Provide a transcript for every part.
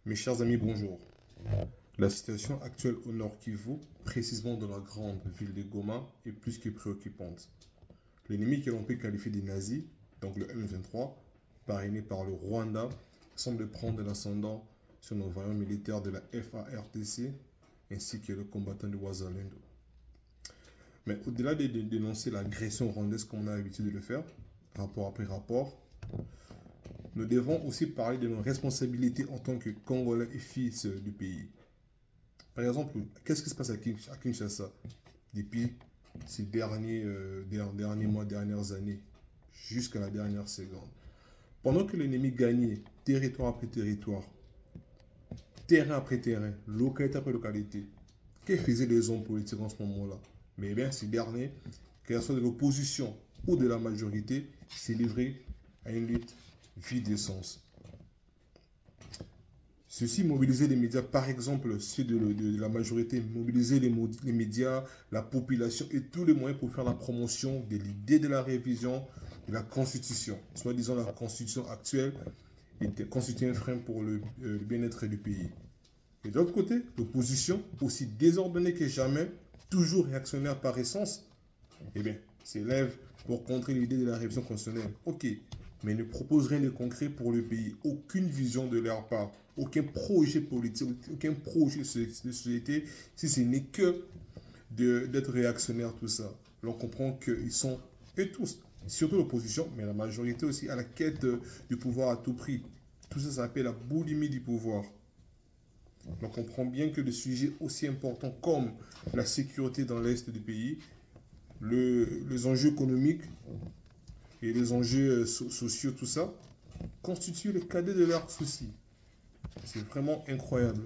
Mes chers amis, bonjour. La situation actuelle au Nord Kivu, précisément dans la grande ville de Goma, est plus que préoccupante. L'ennemi que l'on peut qualifier des nazis, donc le M23, parrainé par le Rwanda, semble prendre l'ascendant sur nos vaillants militaires de la FARDC ainsi que le combattant de Wazalendo. Mais au-delà de dénoncer l'agression rwandaise comme on a l'habitude de le faire, rapport après rapport, nous devons aussi parler de nos responsabilités en tant que Congolais et fils du pays. Par exemple, qu'est-ce qui se passe à Kinshasa depuis ces derniers mois, dernières années, jusqu'à la dernière seconde? Pendant que l'ennemi gagnait territoire après territoire, terrain après terrain, localité après localité, que faisaient les hommes politiques en ce moment-là? Mais bien, ces derniers, qu'elles soient de l'opposition ou de la majorité, s'est livré à une lutte vide de sens. Ceci, mobiliser les médias, par exemple, ceux de la majorité, mobiliser les médias, la population et tous les moyens pour faire la promotion de l'idée de la révision de la Constitution. Soit disant la Constitution actuelle était constitue un frein pour le bien-être du pays. Et de l'autre côté, l'opposition, aussi désordonnée que jamais, toujours réactionnaire par essence, eh bien, s'élève pour contrer l'idée de la révision constitutionnelle. Ok, mais ne propose rien de concret pour le pays. Aucune vision de leur part, aucun projet politique, aucun projet de société, si ce n'est que d'être réactionnaire, tout ça. L'on comprend qu'ils sont, et tous, surtout l'opposition, mais la majorité aussi, à la quête du pouvoir à tout prix. Tout ça s'appelle la boulimie du pouvoir. On comprend bien que des sujets aussi importants comme la sécurité dans l'est du pays, les enjeux économiques et les enjeux sociaux, tout ça, constituent le cadet de leurs soucis. C'est vraiment incroyable.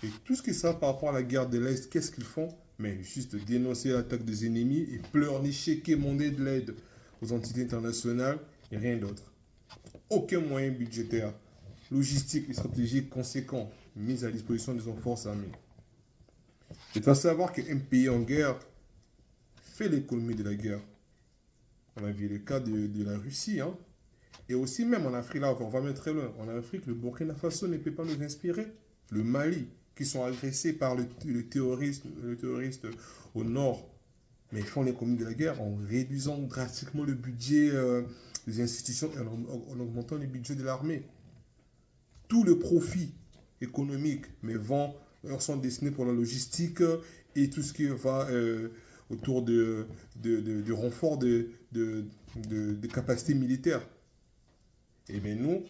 Et tout ce qu'ils savent par rapport à la guerre de l'Est, qu'est-ce qu'ils font? Mais juste dénoncer l'attaque des ennemis et pleurnicher, quémander de l'aide aux entités internationales et rien d'autre. Aucun moyen budgétaire, logistique et stratégique conséquent mis à disposition des forces armées. C'est à savoir qu'un pays en guerre fait l'économie de la guerre. On a vu le cas de la Russie, hein. Et aussi même en Afrique, là, on va mettre très loin. En Afrique, le Burkina Faso ne peut pas nous inspirer. Le Mali, qui sont agressés par le terroriste au nord. Mais ils font l'économie de la guerre en réduisant drastiquement le budget des institutions et en augmentant le budget de l'armée. Tout le profit économique, mais sont destinés pour la logistique et tout ce qui va autour du renfort de capacités militaires. Et bien nous,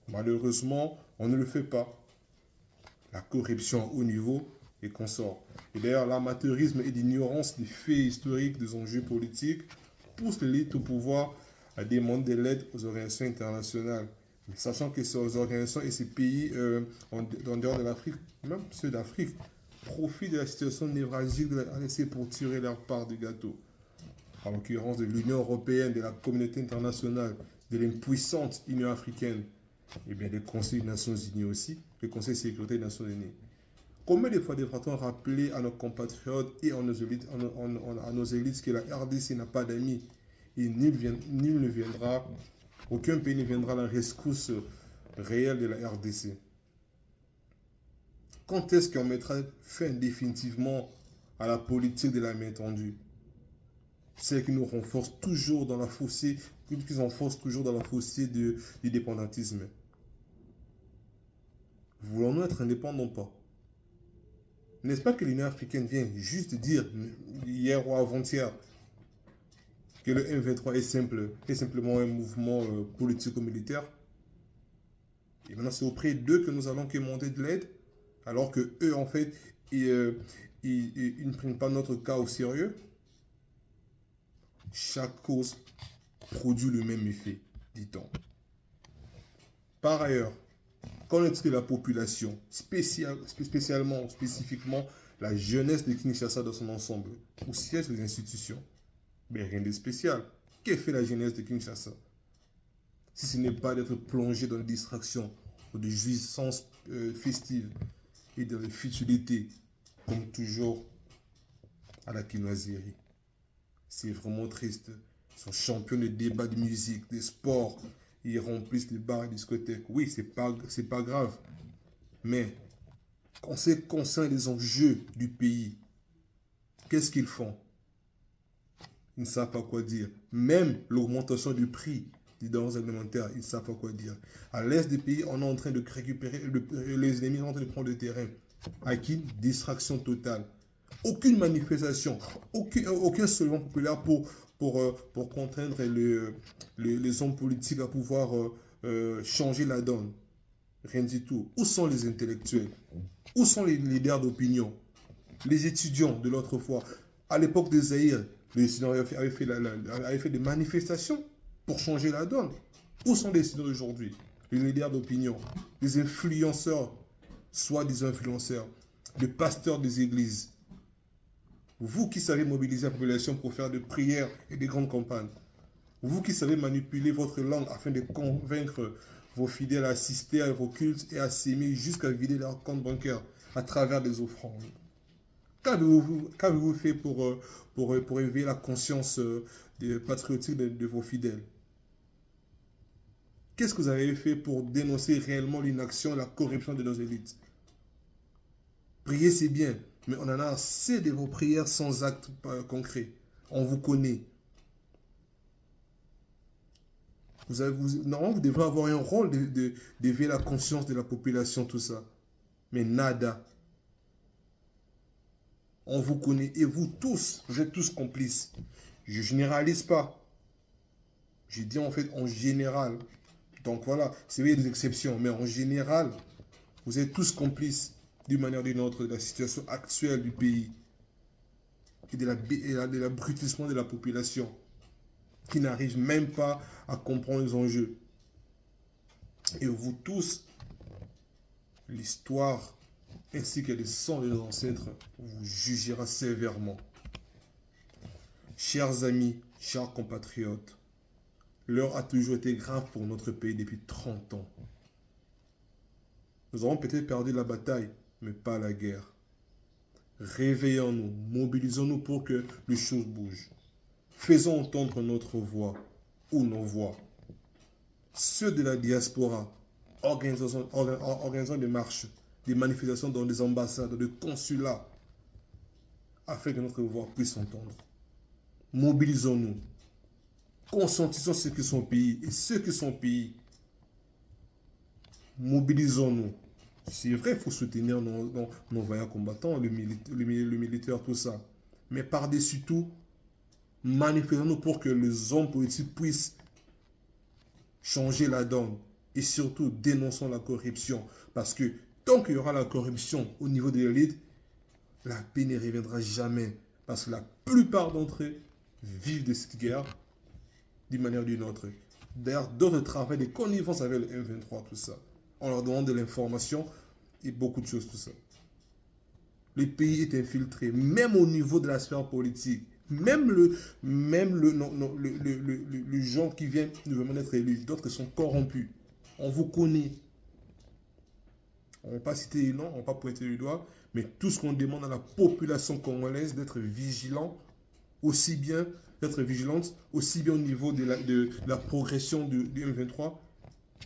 malheureusement, on ne le fait pas. La corruption à haut niveau et consort. Et d'ailleurs, l'amateurisme et l'ignorance des faits historiques, des enjeux politiques poussent l'élite au pouvoir à demander de l'aide aux organisations internationales. Mais sachant que ces organisations et ces pays en dehors de l'Afrique, même ceux d'Afrique, profitent de la situation névralgique de la RDC pour tirer leur part du gâteau. En l'occurrence de l'Union européenne, de la communauté internationale, de l'impuissante Union africaine, et bien des conseils des Nations Unies aussi, le Conseil de sécurité des Nations Unies. Combien de fois devra-t-on rappeler à nos compatriotes et à nos élites que la RDC n'a pas d'amis et nul ne viendra, aucun pays ne viendra à la rescousse réelle de la RDC? Quand est-ce qu'on mettra fin définitivement à la politique de la main tendue? Celle qui nous renforce toujours dans la fossée, qui nous renforce toujours dans la fossée du dépendantisme. Voulons-nous être indépendants ou pas? N'est-ce pas que l'Union africaine vient juste dire, hier ou avant-hier, que le M23 est simplement un mouvement politico-militaire? Et maintenant, c'est auprès d'eux que nous allons demander de l'aide, alors que eux, en fait, ils ne prennent pas notre cas au sérieux. Chaque cause produit le même effet, dit-on. Par ailleurs, qu'en est-il de la population, spécifiquement la jeunesse de Kinshasa dans son ensemble, où siègent les institutions? Mais rien de spécial. Que fait la jeunesse de Kinshasa? Si ce n'est pas d'être plongé dans les distractions ou des jouissances festives et dans les futilités, comme toujours à la quinoiserie. C'est vraiment triste. Ils sont champions de débats de musique, de sport, ils remplissent les bars et les discothèques. Oui, c'est pas grave. Mais quand c'est concerne les enjeux du pays, qu'est-ce qu'ils font? Ils ne savent pas quoi dire. Même l'augmentation du prix des denrées alimentaires, ils ne savent pas quoi dire. À l'est des pays, on est en train de récupérer, les ennemis sont en train de prendre le terrain. À qui? Distraction totale. Aucune manifestation, aucun slogan populaire pour contraindre les hommes politiques à pouvoir changer la donne. Rien du tout. Où sont les intellectuels? Où sont les leaders d'opinion? Les étudiants de l'autre fois? À l'époque de Zaïre, les étudiants avaient fait des manifestations pour changer la donne. Où sont les étudiants d'aujourd'hui? Les leaders d'opinion, les influenceurs, soit des influenceurs, les pasteurs des églises. Vous qui savez mobiliser la population pour faire des prières et des grandes campagnes. Vous qui savez manipuler votre langue afin de convaincre vos fidèles à assister à vos cultes et à s'aimer jusqu'à vider leur compte bancaire à travers des offrandes. Qu'avez-vous fait pour éveiller la conscience patriotique de vos fidèles? Qu'est-ce que vous avez fait pour dénoncer réellement l'inaction et la corruption de nos élites? Prier, c'est bien, mais on en a assez de vos prières sans actes concrets. On vous connaît. Normalement, vous devrez avoir un rôle d'éveiller la conscience de la population, tout ça. Mais nada. On vous connaît et vous tous, vous êtes tous complices. Je ne généralise pas. J'ai dit en fait en général. Donc voilà, c'est vrai, il y a des exceptions, mais en général, vous êtes tous complices d'une manière ou d'une autre de la situation actuelle du pays et de l'abrutissement de la population qui n'arrive même pas à comprendre les enjeux. Et vous tous, l'histoire ainsi que le sang de nos ancêtres vous jugera sévèrement. Chers amis, chers compatriotes, l'heure a toujours été grave pour notre pays depuis 30 ans. Nous avons peut-être perdu la bataille, mais pas la guerre. Réveillons-nous, mobilisons-nous pour que les choses bougent. Faisons entendre notre voix ou nos voix. Ceux de la diaspora, organisant des marches, des manifestations dans des ambassades, dans des consulats, afin que notre voix puisse s'entendre. Mobilisons-nous. Conscientisons ceux qui sont au pays et ceux qui sont au pays. Mobilisons-nous. C'est vrai, il faut soutenir nos vaillants combattants, le militaire, tout ça. Mais par-dessus tout, manifestons-nous pour que les hommes politiques puissent changer la donne. Et surtout, dénonçons la corruption. Parce que tant qu'il y aura la corruption au niveau de l'élite, la paix ne reviendra jamais. Parce que la plupart d'entre eux vivent de cette guerre d'une manière ou d'une autre. D'ailleurs, d'autres travaillent des connivences avec le M23, tout ça. On leur demande de l'information et beaucoup de choses, tout ça. Le pays est infiltré, même au niveau de la sphère politique. Même les gens qui viennent nouvellement d'être élus, d'autres sont corrompus. On vous connaît. On ne va pas citer les noms, on ne va pas pointer le doigt, mais tout ce qu'on demande à la population congolaise d'être vigilant, aussi bien d'être vigilante, aussi bien au niveau de la progression du M23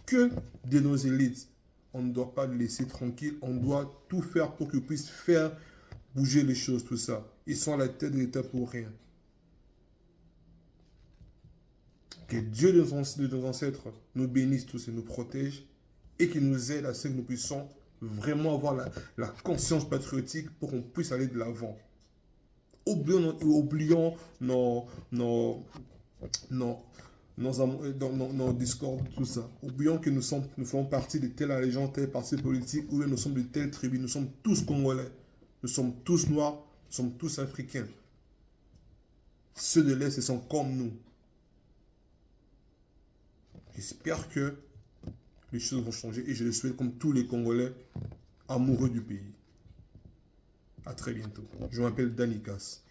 que de nos élites. On ne doit pas les laisser tranquilles, on doit tout faire pour qu'ils puissent faire bouger les choses, tout ça. Ils sont à la tête de l'État pour rien. Que Dieu de nos ancêtres nous bénisse tous et nous protège et qu'il nous aide à ce que nous puissions vraiment avoir la conscience patriotique pour qu'on puisse aller de l'avant. Oublions nos discords, tout ça. Oublions que nous faisons partie de telle allégeance, tel parti politique, ou nous sommes de telle tribu. Nous sommes tous Congolais. Nous sommes tous Noirs. Nous sommes tous Africains. Ceux de l'Est, ils sont comme nous. J'espère que les choses vont changer et je le souhaite comme tous les Congolais amoureux du pays. À très bientôt. Je m'appelle Danikas.